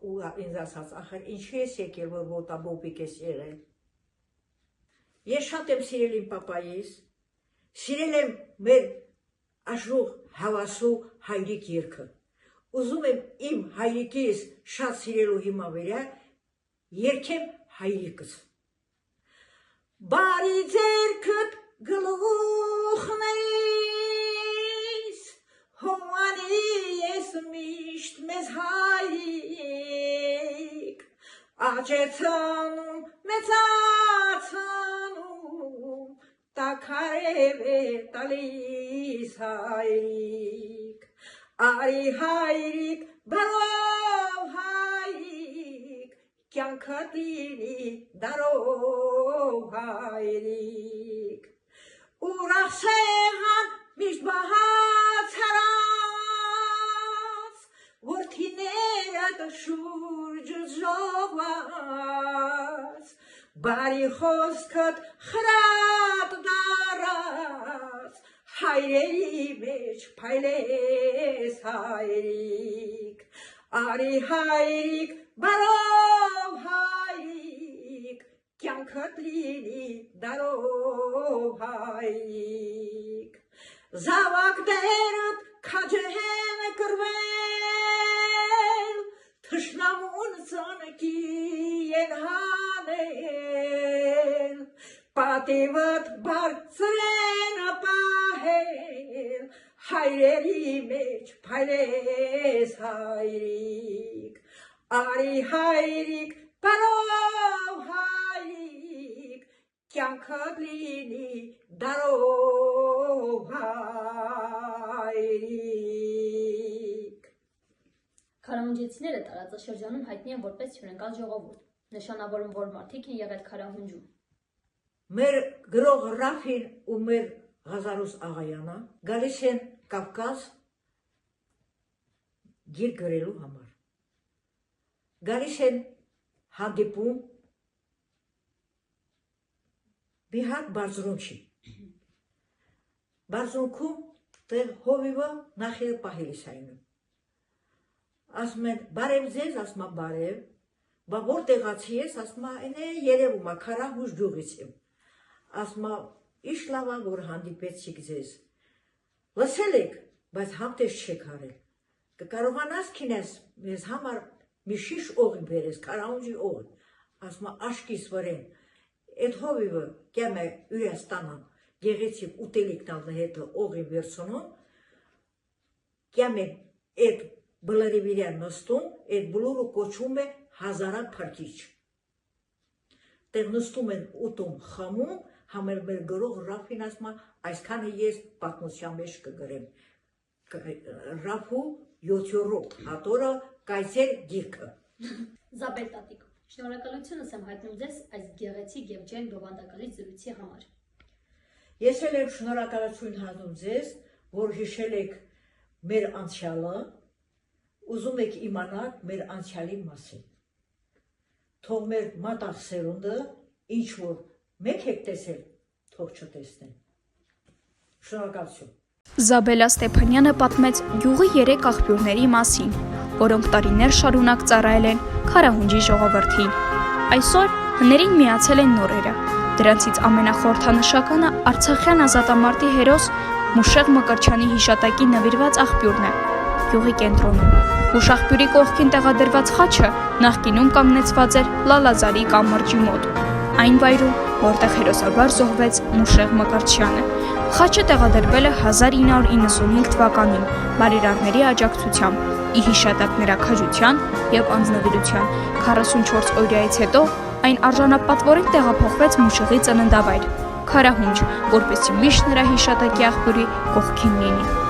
ու ինձ ասաց, ախր ինչի ես եկել, որ ոտաբոբիկ ես եղել։ Ես շատ եմ սիրել իմ պապայիս, սիրել եմ մեր աշխուղ հավասու հայրիկ երգը։ Ուզում եմ իմ հայրիկիս շատ սիրելու հիմա վրա երգեմ հայրիկս։ Բարի ձերքդ գլուխներիս, հոմանի ես միշտ մեզ հայրիկ, աճեցանում, մեծացանում, տաքարև է տալիս հայրիկ, արի հայրիկ, բալով հայրիկ, կյանքդ լինի դարով հայրիկ, ուրախ սեղան միշտ բահացարած, որդիներդ շուրջը ժողված, բարի խոսքդ խրատ դարած, հայրերի մեջ փայլես հայրիկ, արի հայրիկ, բարով հայրիկ, կյանքդ լինի դարով հայրիկ, զավակներդ քաջեն կրվել, թշնամուն ծանկի են հանել, պատիվդ բարձրեն պահել, հայրերի մեջ փայլես հայրիկ, արի հայրիկ, բարով հայրիկ, կյանքդ լինի դարով հայրիկ։ Քարահունջեցիները տարածաշրջանում հայտնի են որպես հյուրընկալ ժողովուրդ, նշանավորում, որ մարդիկ են եղել քարահունջում։ Մեր գրող Ռաֆին ու մեր Ղազարուս Աղայանը գալիս են Կավկազ գիրք գրելու համար։ Գալիս են հանդիպում մի հատ բարձրունքի։ Բարձրունքում տեղ հովիվը նախերը պահելիս այնում։ Ասում են, բարև ձեզ, ասում բարև, բա որ տեղացի ես, ասում են, երևում է, Քարահունջ գյուղից եմ։ Ասում իշ լավա, որ հանդիպեցիք ձեզ։ Լսել եք, բայց համտես չեք արել։ Կկարողանաս քինես մեզ համար մի շիշ օղի բերես, Քարահունջի օղի։ Ասում աշկիս վրեն, այդ հովիվը կեմ է ուրյաստանան, գեղեցիկ ուտելիքնալ հետը օղի վերցնում, կեմ է այդ բլրի վիրյան նստում, այդ բլուրը կոչում է հազարակ փրկիչ։ Տեղ նստում են ուտում խմում, համեր մեր գրող Ռաֆին ասում այսքանը ես պատմության մեջ կգրեմ։ Ռաֆու 7-րդ հատորը կայսեր գիրքը։ Զաբել տատիկ, շնորհակալությունս եմ հայտնում ձեզ այս գեղեցիկ եւ ջերմ բովանդակալից զրույցի համար։ Ես էլ եմ շնորհակալություն հայտնում ձեզ, որ հիշել եք մեր անցյալը, ուզում եք իմանալ մեր անցյալի մասին։ Թող մեր մատաղ սերունդը, ինչ որ մեկ եք տեսել, թող չտեսնեն։ Շնորհակալություն։ Զաբելա Ստեփանյանը պատմեց գյուղի 3 աղբյուրների մասին, որոնք տարիներ շարունակ ծառայել են Քարահունջի ժողովրդին։ Այսօր հներին միացել են նորերը։ Դրանցից ամենախորհրդանշականը Արցախյան ազատամարտի հերոս Մուշեղ Մկրտչյանի հիշատակի նվիրված աղբյուրն է, գյուղի կենտրոնում։ Ուշաղբյուրի կողքին տեղադրված խաչը նախկինում կանգնեցված էր Լալազարի կամրջի մոտ, այն վայրում, որտեղ հերոսաբար զոհվեց Մուշեղ Մկրտչյանը։ Խաչը տեղադրվել է 1995 թվականին բարերարների աջակցությամբ, ի հիշատակ նրա քաջության և անձնվիրության 44 օրյայից հետո այն արժանապատվորեն տեղափոխվեց Մուշեղի ծննդավայր, Քարահունջ, որպեսզի միշտ նրա հիշատակի աղբյուրի կողքին լինի։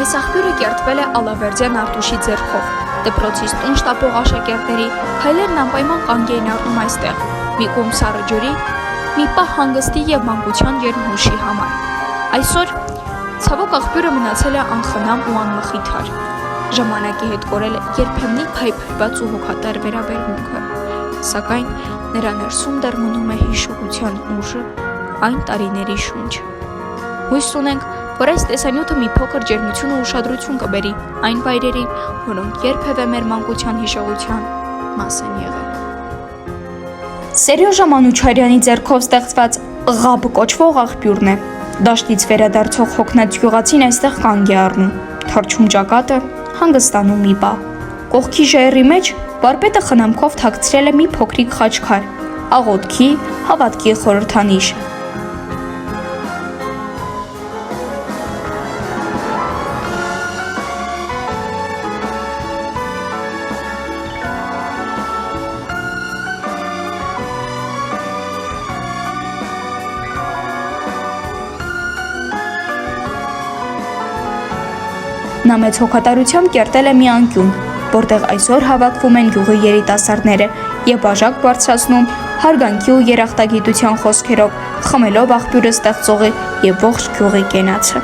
Այս աղբյուրը կերտվել է Ալավերդյան Արտուշի ձեռքով։ Դպրոցից տուն շտապող աշակերտների քայլերն անպայման կանգ էին առնում այստեղ, մի կողմ սառը ջրի, մի պահ հանգստի և մանկության ջերմ հուշի համար։ Այսօր ցավոք աղբյուրը մնացել է անխնամ ու անմխիթար։ Ժամանակի հետ կորել է երբեմնի փայփրված ու հոգատար վերաբերմունքը, սակայն նրա ներսում դեռ մնում է հիշողության ուժը, այն տարիների շունչը։ Հույս ունենք, որ այս տեսանյութը մի փոքր ջերմություն ու ուշադրություն կբերի այն վայրերին, որոնք երբևէ մեր մանկության հիշողության մաս են եղել։ Սերյոժա Մանուչարյանի ձեռքով ստեղծված «Ղաբ» կոչվող աղբյուրն է։ Դաշտից վերադարձող հոգնած գյուղացին այստեղ կանգ է առնում, թռչում ճակատը, հանգստանում մի պահ։ Կողքի ժայռի մեջ վարպետը խնամքով թաքցրել է մի փոքրիկ խաչքար, աղոթքի, հավատքի խորհրդանիշ։ Նա մեծ հոգատարությամբ կերտել է մի անկյուն, որտեղ այսօր հավաքվում են գյուղի երիտասարդները եւ բաժակ բարձրացնում հարգանքի ու երախտագիտության խոսքերով, խմելով աղբյուրը ստեղծողի եւ ողջ գյուղի կենացը։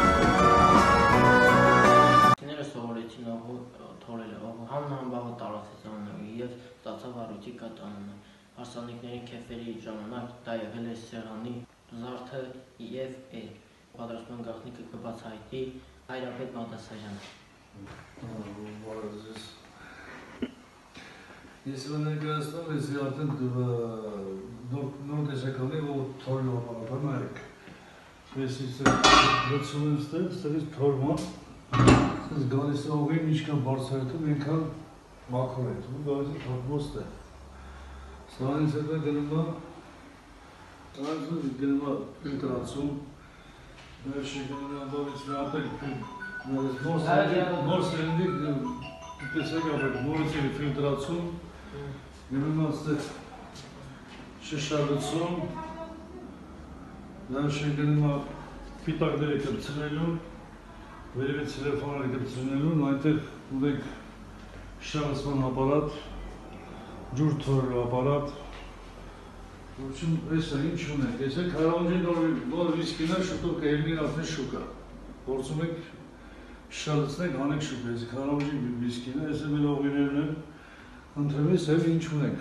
Հարսանիքների քեֆերի ժամանակ դա եղել է սեղանի զարդը եւ պատրաստման գաղտնիքը կբացահայտի Հայրապետ Բաղդասարյանը։ Ես ներկայացնում ես արդեն նոր տեսականի ու թորն ապարատը նայեք։ Ես լցում եմ ստեղից թորմա, ես գալիս է ուղին ինչքան բարձրայթում, ենքան մաքոր եթում, գալիս է թորմոստ է։ Սրանից հետո գնում է ֆիլտրացում, մեր շեգանանավից վրապել նոր սերնդի տեսեք ապեք նորիցերի ֆիլտրացում, գնում է ստեղ շշալցում, նա շեգանում է պիտակները կպցնելուն, վերևից տելեֆոնները կպցնելուն, այնտեղ ունենք շշալցման ապարատ, ջուր թորելու ապարատ, որչում ես ինչ ունենք, ես ենք հարավանջի նոր վիսկինա շուտով կհելնին արդեն շուկա, որցում եք շշալցնենք, հանեք շուկա, ես հարավանջի վիսկինա, ես եմ էլ ողիներն եմ, ընտրեմ ես հև ինչ ունենք։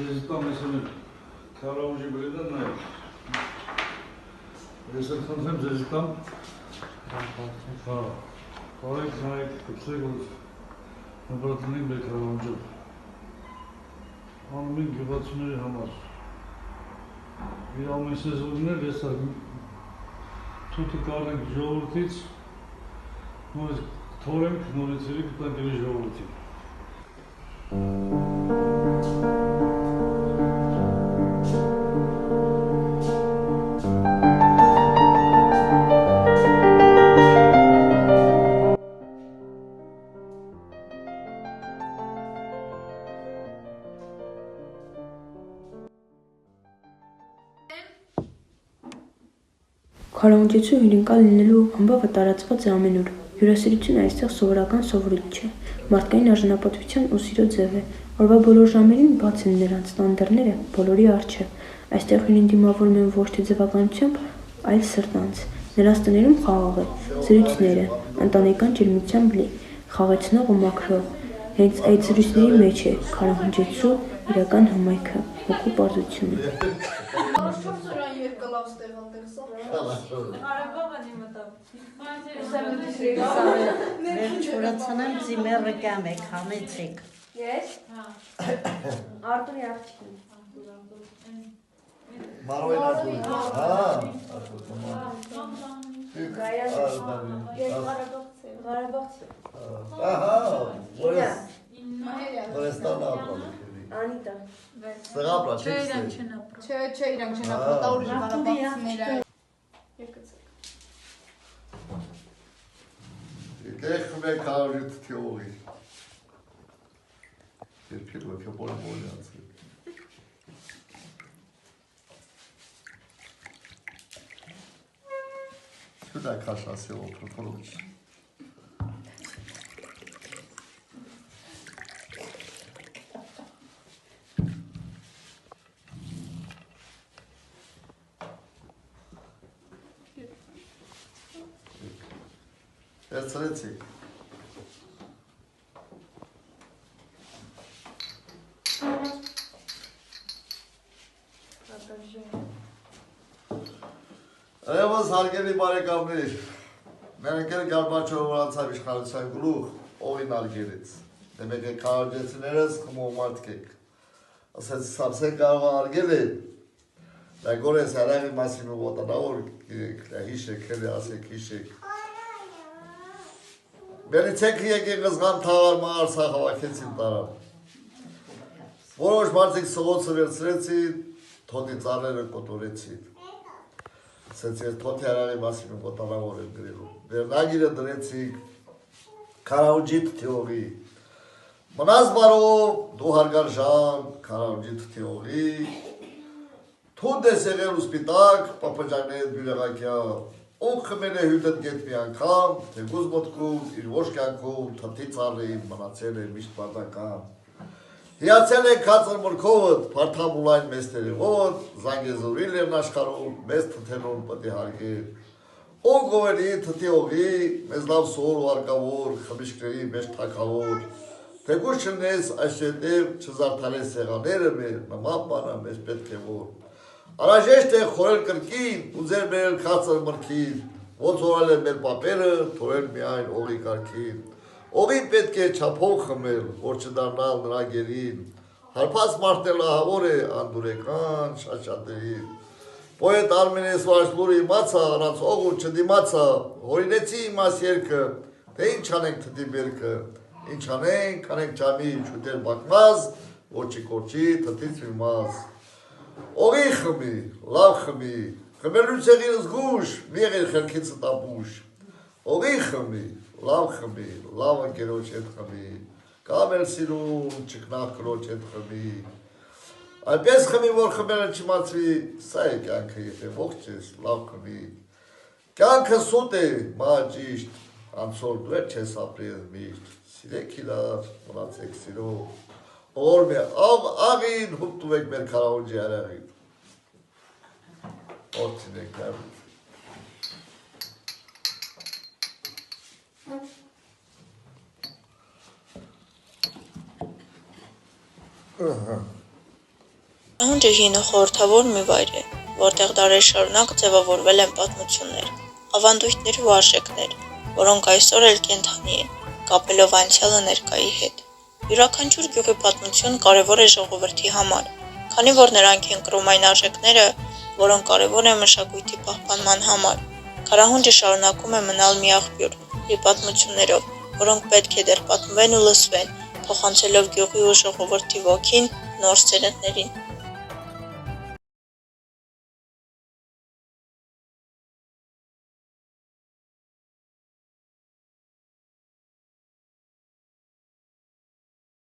Ես տամ ես եմ հարավանջի բրեդա նայեք, ես էլ խնդրեմ ձեզ տամ, Կարեք նայեք, կպսեք, որ նպրատնենք մեր կարավանջով։ Անում ենք գյուղացուների համար։ Իր ամեն սեզոններ ես թութը կարնենք ժողովրդից, նորից թորենք, նորից էլի կտանք էլի ժողովրդին։ Քարավանջեցու հյուրընկալ լինելու համբավը տարածված է ամենուր։ Հյուրասիրությունը այստեղ սովորական սովորույթ չէ, մարդկային արժանապատվության ու սիրո ձև է։ Օրվա բոլոր ժամերին բաց են նրանց տանդերները բոլորի առջև։ Այստեղ հյուրին դիմավորում են ոչ թե ձևականությամբ, այլ սրտանց։ Նրանց տներում խաղաղ է, զրույցները, ընտանեկան ջերմությամբ լի, խաղեցնող ու մաքրող։ Հենց այդ զրույցների մեջ է քարավանջեցու իրական հմայքը, հոգու պարզությունը։ Չորացանեմ ձիմերը կամ եք, համեցեք։ Ես? Արտունի աղջիկն։ Մարոյն Արտունի, Ղարաբաղցի։ Որեստան ապրալ։ Անիտա։ Սղապրա, չեք ստեղ։ Չէ, իրանք չեն ապրալ, դա ուրիշ Ղարաբաղցիներ։ Եկեք մեկ հարյուտ թյողի։ Երկիր ոքե բոլը բոլյանցի։ Սուդա կաշասի օպրոպրոչ։ Երցրեցիք։ Այվոս հարգելի բարեկամներ, մենք էլ Գարբաչովը անցավ իշխանության գլուխ, ովին արգերից։ Դեմեք եք քարաջեցիներս խմող մարդք եք։ Ասեց սապսեն կարող արգել են, դա գորես հարավի մասին ու ոտանավոր հիշեք, հելի ասեք հիշեք։ Բերիցեք եկեք զգան թավար մաղար սախավակեցին տարավ։ Որոշ մարդիկ սողոցը վերցրեցին, թոտի ծառերը կոտորեցին։ Սենց ես թոտի հարավի մասին ու ոտանավոր եմ գրելու։ Վերնագիրը դրեցիք քարավջիտ թյողի։ Մնաս բարով դու հարգարժան քարավջիտ թյողի, թունդ ես եղել ու սպիտակ, պապաջակների հետ բյուրեղակյա, ում խմել է հյութըտ գետ մի անգամ, թեկուզ մոտքում, իր ոչ կյանքում, թթի ծառին, մնացել է միշտ բարձական։ Հիացել է կացր մրքովըտ, պարթամ ուլայն մեզ տերեղոտ, զանգեզորիլ են աշխարում, մեզ թթենուն պտի հարգել։ Ում գովերի թթի ողի, մեզ լավ սոր ու արկավոր, խմիշկների մեջ թակավոր, թեկուզ չնես այս շետև չզարդարես սեղաները մեր, նման բանը մեզ պետք է որ։ Արաժեշտ է խորել կրկին ու ձեր բերել կացր մրքին, ոնց օրել է մեր պապերը, թորել միայն ողի կարգին։ Ողին պետք է չափով խմել, որ չդառնալ նրա գերին, հարբած մարդը լահավոր է անդուրեկան շաշատերին։ Պոետ Արմենես Վարշլուրի իմացա, առանց ող ու չդիմացա, հորինեցի իմաս երկը, թե ինչ անենք թտի բերքը, ինչ անենք, անենք ճամի չուտեր բակմազ, որ չի կորչի թտից մի մազ։ Ողի խմի, լավ խմի, խմելուց եղին զգուշ, մի եղիր խելքիցը տապուշ։ Ողի խմի, լավ խմի, լավ ընկերոջ հետ խմի, կամ էլ սիրուն, չկնաղ կրոջ հետ խմի։ Այնպես խմի, որ խմելը չիմացվի, սա է կյանքը, եթե ողջ ես, լավ խմի։ Կյանքը սուտ է, մա ճիշտ, անցոր դու չես ապրել միշտ, սիրեք իրար, մնացեք սիրով, օր մե աղին հուպտուվեք մեր քարավոջի արեղին, որդինեք նարու։ Հունջը հին ու խորհրդավոր մի վայր է, որտեղ դարեր շարունակ ձևավորվել են պատմություններ, ավանդույթներ ու արժեքներ, որոնք այսօր էլ կենդանի են, կապելով անցյալը ներկայի հետ։ Յուրաքանչյուր գյուղի պատմություն կարևոր է ժողովրդի համար, քանի որ նրանք են կրում այն արժեքները, որոնք կարևոր են մշակույթի պահպանման համար։ Քարահունջը շարունակում է մնալ մի աղբյուր, իր պատմություններով, որոնք պետք է դեռ պատմվեն ու լսվեն, փոխանցելով գյուղի ու ժողովրդի ոգին նոր սերունդներին։